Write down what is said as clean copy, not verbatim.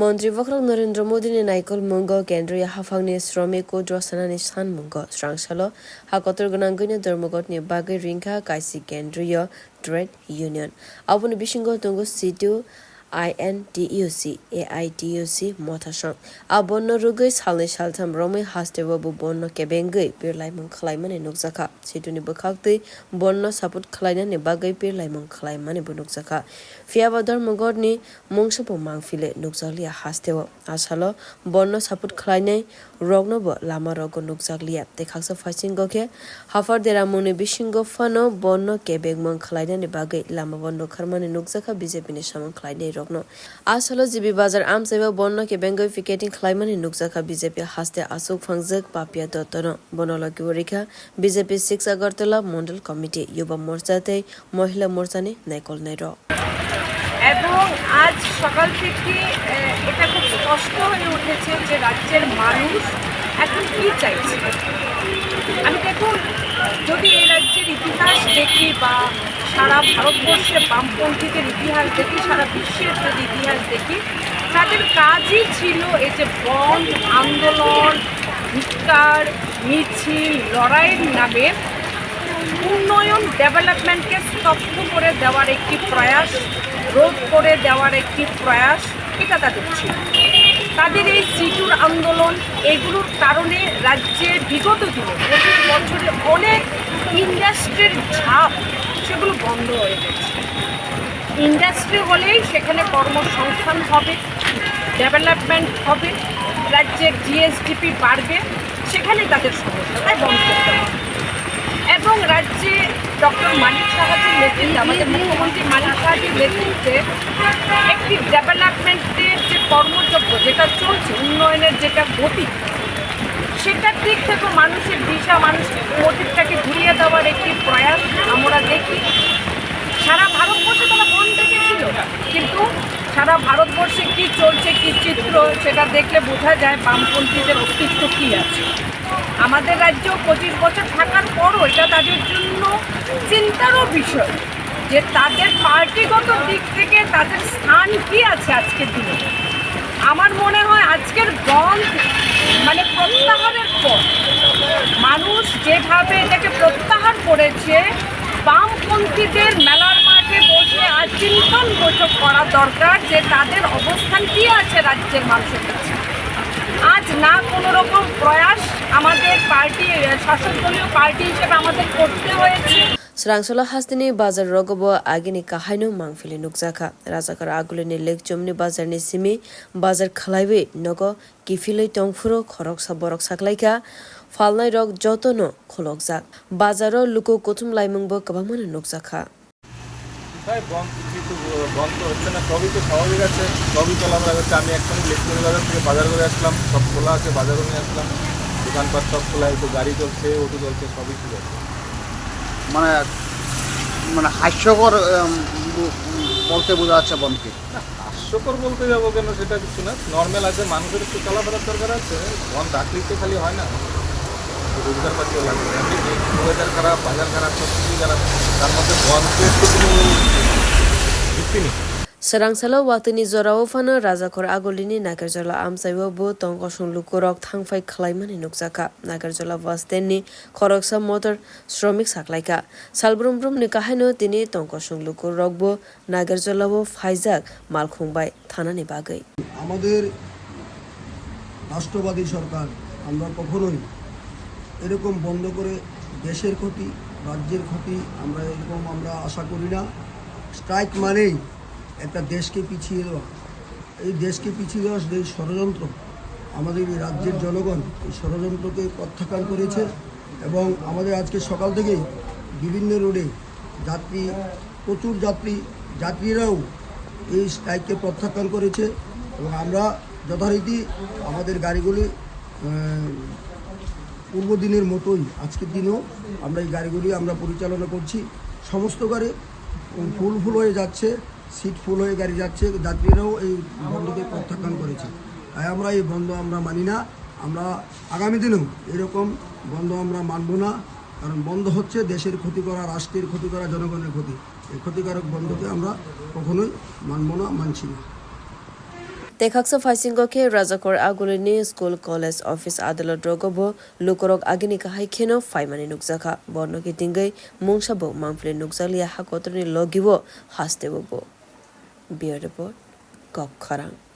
মন্ত্রী বখরক নরেন্দ্র মোদীনি নাইকল মুঙ্গ কেন্দ্রীয় হাফাংনি শ্রমিক ও দ্রসানানি सान মুঙ্গ স্রাংসালো হাকতর গনাঙ্গনি ধর্মঘটনি বাগৈ রিংখা কাইসি কেন্দ্রীয় ট্রেড ইউনিয়ন আবনি বিসিঙ্গ তঙ্গ সিটু INTUC AITUC mothasang abonno rugai salni saltham romai hastewa bu bonno kebengai pirlaimung khlaimani nukjaka situni bokhaktui bonno support khlainani bagai pirlaimung khlaimani bu nukjaka fiaba dharmogorni mungsapo mangpili nukjakliya hastewa asalo bonno support khlainai rognobo lama rogo nukjakliya tekhaksa phaising goke hafar dera muni bisingo fano bonno kebengmung khlainani bagai lama bonno kharmani nukjaka BJP ni samang khlainai আসলে GB বাজার আমসাইবা বন্য কে বেঙ্গই ফিকেটিং খাইমানি নুকজাখা BJP হাসতে আসুক ফাংজক Papiya দত্তন বনলকি ওরিখা BJP 6 Agartala Mondal committee যুব মোর্চাতে মহিলা মোর্চানে নাইকল নাইর এবং আজ সকাল থেকে এটা খুব স্পষ্ট হয়ে উঠেছে যে রাজ্যের মানুষ এখন কি চাইছে। আমি দেখুন, যদি এই রাজ্যের ইতিহাস দেখি বা সারা ভারতবর্ষে বামপন্থীদের ইতিহাস দেখি, সারা বিশ্বের যদি ইতিহাস দেখি, তাদের কাজই ছিল এই যে বন্ধ আন্দোলন, ধিক্কার, মিছিল, লড়াইয়ের নামে উন্নয়ন ডেভেলপমেন্টকে স্তব্ধ করে দেওয়ার একটি প্রয়াস, রোধ করে দেওয়ার একটি প্রয়াস, এটা তাদের ছিল। তাদের এই সিটুর আন্দোলন এগুলোর কারণে রাজ্যে বিগত দিনে 25 বছরে অনেক ইন্ডাস্ট্রির ঝাঁপ সেগুলো বন্ধ হয়ে গেছে। ইন্ডাস্ট্রি হলেই সেখানে কর্মসংস্থান হবে, ডেভেলপমেন্ট হবে, রাজ্যের GSDP বাড়বে, সেখানে তাদের সমস্যা, তাই বন্ধ করতে হবে। এবং রাজ্যে ডক্টর মানিক সাহাজির নেতৃত্বে, আমাদের মুখ্যমন্ত্রী মানিক সাহাজির নেতৃত্বে একটি ডেভেলপমেন্টের যে কর্মযজ্ঞ যেটা চলছে, উন্নয়নের যেটা গতি, সেটার দিক থেকে মানুষের দিশা, মানুষের মোটিভটাকে ঘুরিয়ে দেওয়ার একটি প্রয়াস আমরা দেখি। সারা ভারতবর্ষে তারা বন দেখেছিল, কিন্তু সারা ভারতবর্ষে কী চলছে, কী চিত্র, সেটা দেখলে বোঝা যায় বামপন্থীদের অস্তিত্ব কী আছে। আমাদের রাজ্যেও 25 বছর থাকার পরও এটা তাদের জন্য চিন্তারও বিষয় যে তাদের পার্টিগত দিক থেকে তাদের স্থান কী আছে আজকের দিনে। আমার মনে হয় আজকের বন্ধ মানে প্রত্যাহারের পর মানুষ যেভাবে এটাকে প্রত্যাহার করেছে, বামপন্থীদের মেলার মাঠে বসে আজ চিন্তন বৈঠক করা দরকার যে তাদের অবস্থান কী আছে রাজ্যের মানুষের কাছে। আজ না কোনো রকম প্রয়াস আমাদের পার্টি, শাসক দলীয় পার্টি হিসেবে আমাদের করতে হয়েছে। স্রাংসলা হাস্তিনি বাজার রগব আগিনি কাহাইনো মাংফিলি নুকজাখা রাজাকার আগুলিনি লেকচমনি বাজারনি সিমি বাজার খালাইবে নগ কিফিलै টংফুরো খরকসা বরক সাকলাইকা ফালনাই রক যতনো খলকজাক বাজারো লুকো কুতুম লাইমুংবো কবামানো নুকজাখা বন্ধ হচ্ছে না, সবই তো স্বাভাবিক আছে, সবই চলাফেরা করছে। আমি একসঙ্গে লেকচুরি বাজার থেকে বাজার করে আসলাম, সব খোলা আছে, বাজারও নিয়ে আসলাম, দোকানপাট সব খোলা আছে, গাড়ি চলছে, অটো চলছে, সবই ঠিক আছে। মানে মানে হাস্যকর বলতে বোঝা যাচ্ছে বনকে। হাস্যকর বলতে যাবো কেন, সেটা কিছু না, নর্মাল আছে, মানুষের একটু চলাফেরার দরকার আছে। বন রাখলেই তো খালি হয় না, রোজগার পাতিও লাগবে। এমনি ওয়েদার খারাপ, বাজার খারাপ, সব কিছুই খারাপ, তার মধ্যে বনকে একটু কোনো ভিত্তি নেই। Sarangsala watini zorao fana razakor agolini nagarjala amsaiwa bo tongkosung lukurok thangfai khlaimani nukjaka nagarjala wastenni khoroksa motor শ্রমিক সাকলাইকা সালব্রুমব্রুম ni kahaino tini tongkosung lukurok bo nagarjala bo faizak malkhungbai thanani bagai আমাদের রাষ্ট্রবাদী সরকার আমরা কখনোই এরকম বন্ধ করে দেশের ক্ষতি, রাজ্যের ক্ষতি আমরা আশা করি না। স্ট্রাইক মানেই একটা দেশকে পিছিয়ে দেওয়া, এই দেশকে পিছিয়ে দেওয়ার যে ষড়যন্ত্র আমাদের এই রাজ্যের জনগণ এই ষড়যন্ত্রকে প্রত্যাখ্যান করেছে। এবং আমাদের আজকে সকাল থেকেই বিভিন্ন রোডে প্রচুর যাত্রীরাও এই স্ট্রাইককে প্রত্যাখ্যান করেছে। এবং আমরা যথারীতি আমাদের গাড়িগুলি পূর্ব দিনের মতোই আজকের দিনেও আমরা এই গাড়িগুলি আমরা পরিচালনা করছি। সমস্ত গাড়ি ফুল হয়ে যাচ্ছে, সিট ফুল হয়ে গাড়ি যাচ্ছে, যাত্রীরাও এই বন্ধকে প্রত্যাখ্যান করেছে। তাই আমরা এই বন্ধ আমরা মানি না, আমরা আগামী দিনেও এরকম বন্ধ আমরা মানব না। কারণ বন্ধ হচ্ছে দেশের ক্ষতি করা, রাষ্ট্রের ক্ষতি করা, জনগণের ক্ষতি। এই ক্ষতিকারক বন্ধকে আমরা কখনোই মানব না, মানছি না। Tekaksa Faisingokhe Rajakor Agulini School College Office Adalot Rogobo Lukorok Agini Kahai Keno Faimani Nukjaka Bornoki Tingai Mungsabo Mangpili nukjakliya hakotroni logibo Haste bo. Beer report Kok Kharang.